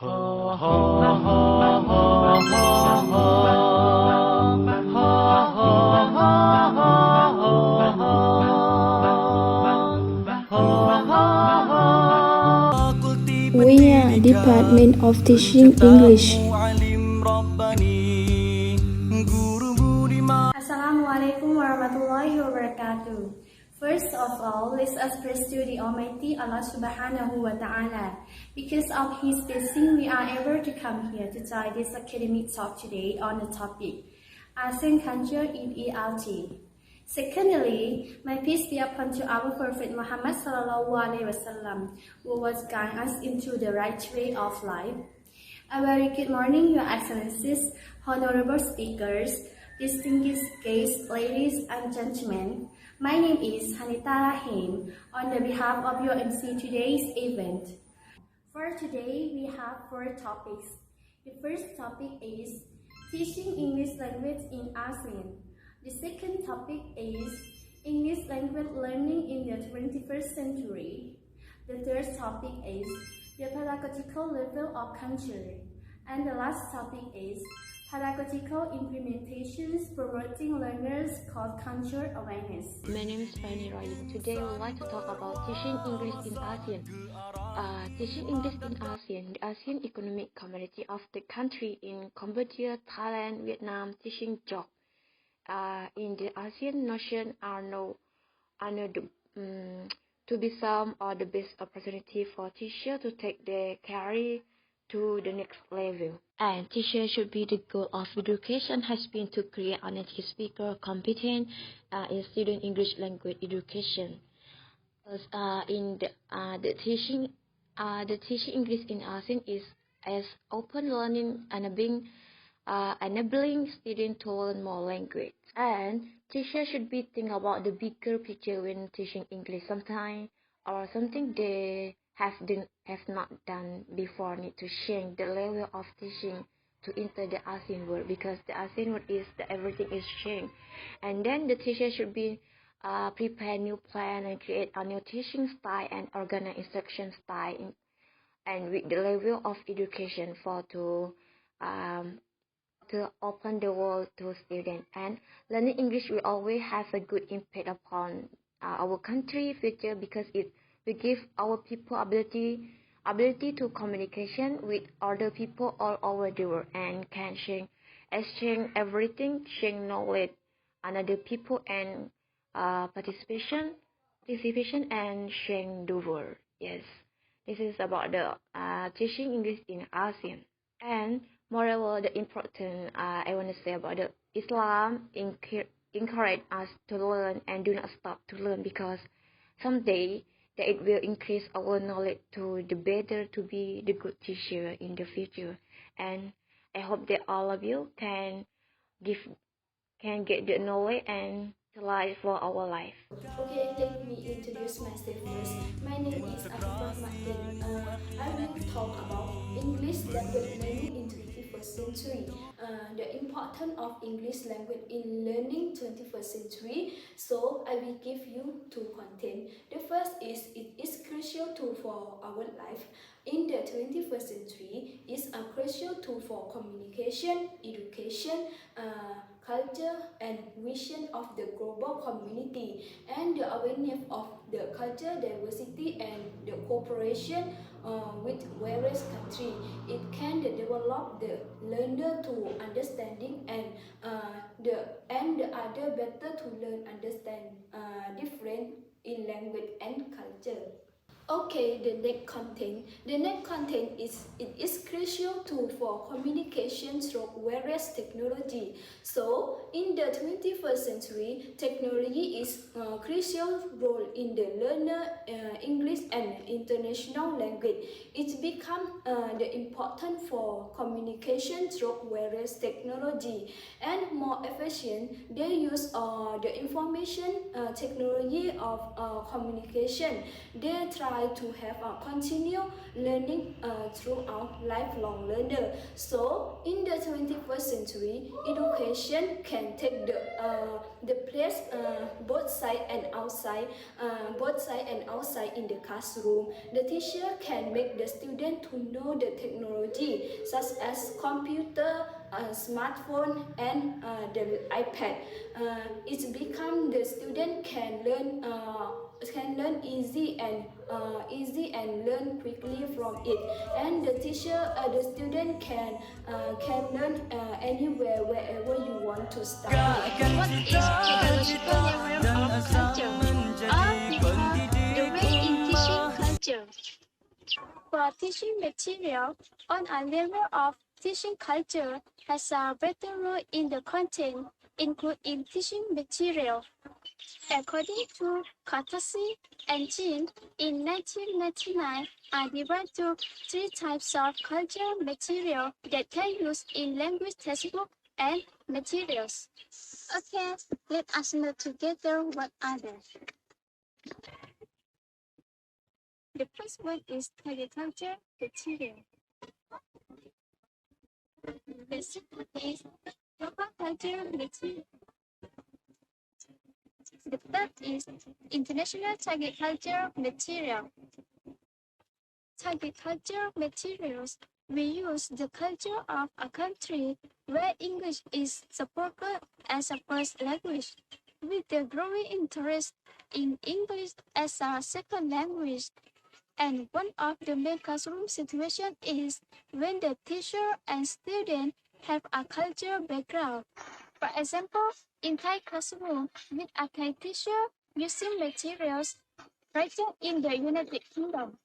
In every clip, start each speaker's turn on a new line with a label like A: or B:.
A: We are Department of Teaching English.
B: Assalamualaikum warahmatullahi wabarakatuh. First of all, let us praise to the Almighty Allah Subhanahu wa Ta'ala. Because of His blessing, we are able to come here to join this academic talk today on the topic ASEAN Culture in ELT. Secondly, my peace be upon to our Prophet Muhammad Sallallahu Alaihi Wasallam, who was guiding us into the right way of life. A very good morning, Your Excellencies, honorable speakers, distinguished guests, ladies and gentlemen. My name is Hanita Rahim on the behalf of your MC today's event. For today, we have 4 topics. The first topic is teaching English language in ASEAN. The second topic is English language learning in the 21st century. The third topic is the pedagogical level of culture. And the last topic is pedagogical implementations promoting learners' culture awareness.
C: My name is Fanny Riley. Today I would like to talk about teaching English in ASEAN. Teaching English in ASEAN, the ASEAN Economic Community of the country in Cambodia, Thailand, Vietnam, teaching job in the ASEAN nation are known to be some of the best opportunity for teachers to take their career to the next level. And teacher should be the goal of education has been to create a native speaker competent in student English language education. In the teaching English in ASEAN is as open learning and enabling students to learn more language. And teachers should be think about the bigger picture when teaching English. Sometimes or something they have not done before need to change the level of teaching to enter the ASEAN world, because the ASEAN world is everything is changed. And then the teacher should be prepare new plan and create a new teaching style and organize instruction style and with the level of education for to open the world to students. And learning English will always have a good impact upon our country future, because it will give our people ability to communication with other people all over the world and can exchange everything, share knowledge another people and participation and sharing the world. Yes, this is about the teaching English in ASEAN. And moreover, the important I want to say about the Islam encourage us to learn and do not stop to learn, because someday that it will increase our knowledge to the better to be the good teacher in the future. And I hope that all of you can get the knowledge and the life for our life.
B: Okay, let me introduce myself first. My name is Afifah Martin. I will talk about English language learning in 21st century. The importance of English language in learning 21st century. So I will give you 2 content. The first is it is crucial tool for our life. In the 21st century, is a crucial tool for communication, education, culture and vision of the global community, and the awareness of the culture diversity and the cooperation with various countries. It can develop the learner to understanding and the other better to learn understand different in language and culture. Okay, the next content. The next content is it is crucial tool for communication through various technology. So in the 21st century, technology is a crucial role in the learner English and international language. It's become the important for communication through various technology and more efficient. They use the information technology of communication. They try try to have a continual learning throughout lifelong learner. So in the 21st century, education can take the place both side and outside in the classroom. The teacher can make the student to know the technology such as computer, smartphone, and the iPad. It's become the student can learn easy and learn quickly from it, and the student can learn anywhere wherever you want to study.
C: What is pedagogical level of culture? Or we have the way in teaching culture. For teaching material, on a level of teaching culture has a better role in the content, including teaching material. According to Courtesy and Jean, in 1999, are divided to three types of cultural material that can use in language textbook and materials. Okay, let us know together what are they. The first one is agriculture material. The second is local culture material. The third is international target culture material. Target culture materials, we use the culture of a country where English is supported as a first language, with the growing interest in English as a second language. And one of the main classroom situations is when the teacher and student have a cultural background. For example, in Thai classroom with a Thai teacher using materials written in the United Kingdom.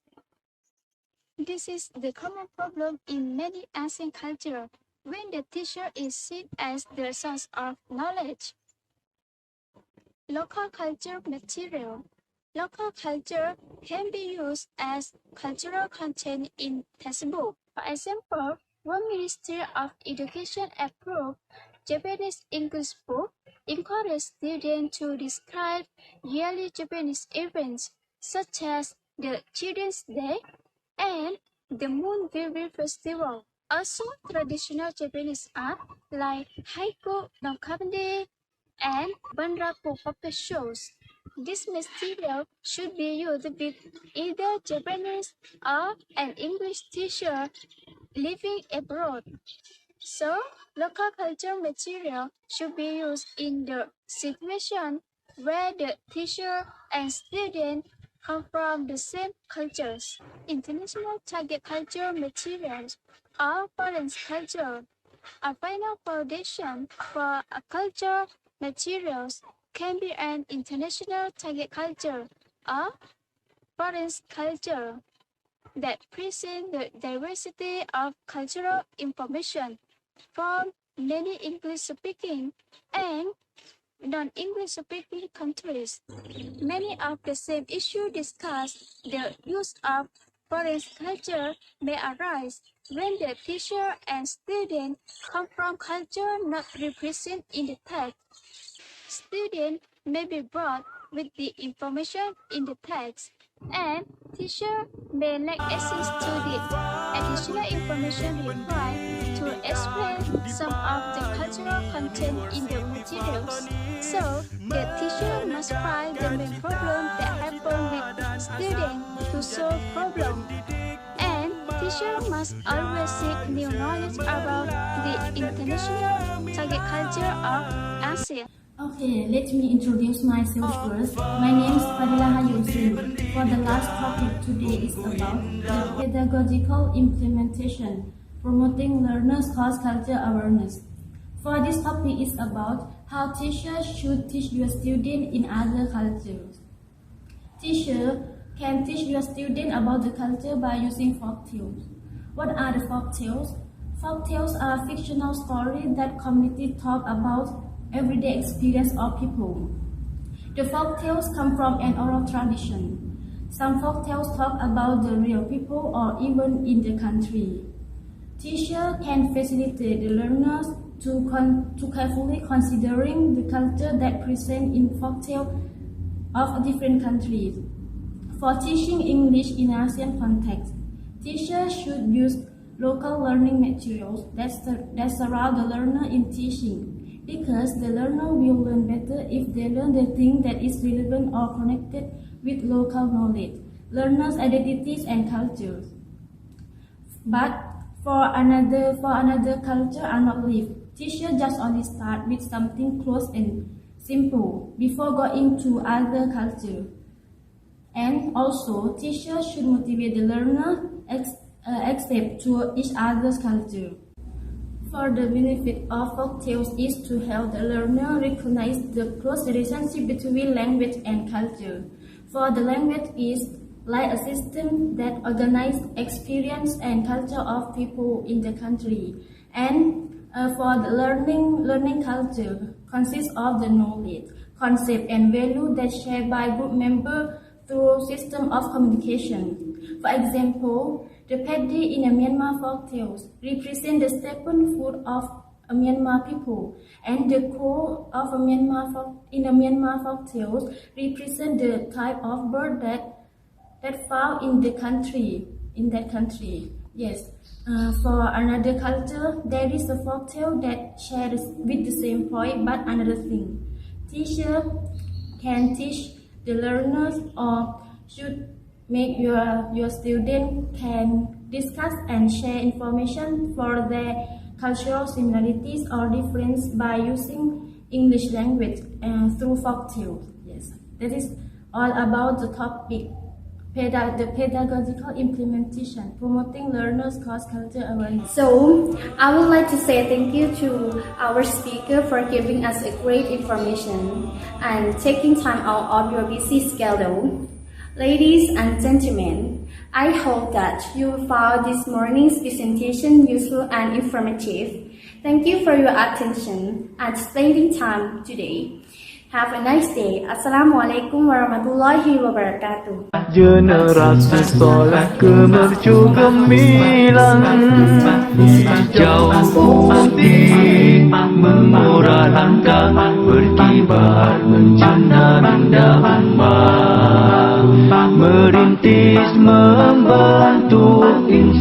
C: This is the common problem in many ASEAN cultures when the teacher is seen as the source of knowledge. Local culture material. Local culture can be used as cultural content in textbook. For example, one Ministry of Education approved Japanese English book encourages students to describe yearly Japanese events such as the Children's Day and the Moon Beauty Festival. Also, traditional Japanese art like haiku no kabande and bunraku puppet shows. This material should be used with either Japanese or an English teacher living abroad. So, local culture material should be used in the situation where the teacher and student come from the same cultures. International target culture materials or foreign culture. A final foundation for a culture materials can be an international target culture or foreign culture that present the diversity of cultural information from many English-speaking and non-English-speaking countries. Many of the same issues discussed, the use of foreign culture may arise when the teacher and student come from culture not represented in the text. Students may be brought with the information in the text, and teacher may lack access to the additional information required to explain some of the cultural content in the materials. So, the teacher must find the main problem that happen with students to solve problem. And teacher must always seek new knowledge about the international target culture of ASEAN.
A: Okay, let me introduce myself first. My name is Fadila Hayusin. For the last topic today is about the pedagogical implementation, promoting learners' cross-cultural awareness. For this topic is about how teachers should teach your student in other cultures. Teacher can teach your student about the culture by using folk tales. What are the folk tales? Folk tales are fictional stories that community talk about everyday experience of people. The folk tales come from an oral tradition. Some folk tales talk about the real people or even in the country. Teacher can facilitate the learners to carefully considering the culture that present in folk tale of different countries. For teaching English in ASEAN context, teachers should use local learning materials that surround the learner in teaching, because the learner will learn better if they learn the thing that is relevant or connected with local knowledge, learners' identities and cultures. But for another culture are not lived. Teachers just only start with something close and simple before going to other culture. And also, teachers should motivate the learner accept to each other's culture. For the benefit of folk tales is to help the learner recognize the close relationship between language and culture. For the language is like a system that organizes experience and culture of people in the country. And for the learning culture consists of the knowledge, concept and value that shared by group members through system of communication. For example, the paddy in a Myanmar folk tales represent the staple food of a Myanmar people, and the crow of a Myanmar folk tales represent the type of bird that found in that country. Yes. For another culture, there is a folk tale that shares with the same point but another thing. Teacher can teach the learners or should make your student can discuss and share information for their cultural similarities or difference by using English language through folk tales. Yes, that is all about the topic. The pedagogical implementation, promoting learners' cross-cultural awareness.
B: So, I would like to say thank you to our speaker for giving us a great information and taking time out of your busy schedule. Ladies and gentlemen, I hope that you found this morning's presentation useful and informative. Thank you for your attention and spending time today. Have a nice day. Assalamualaikum warahmatullahi wabarakatuh.
D: Generasi soleh kemercu gemilang, hijau putih mengora langkah, berkibar mencana indah, merintis membantu insan.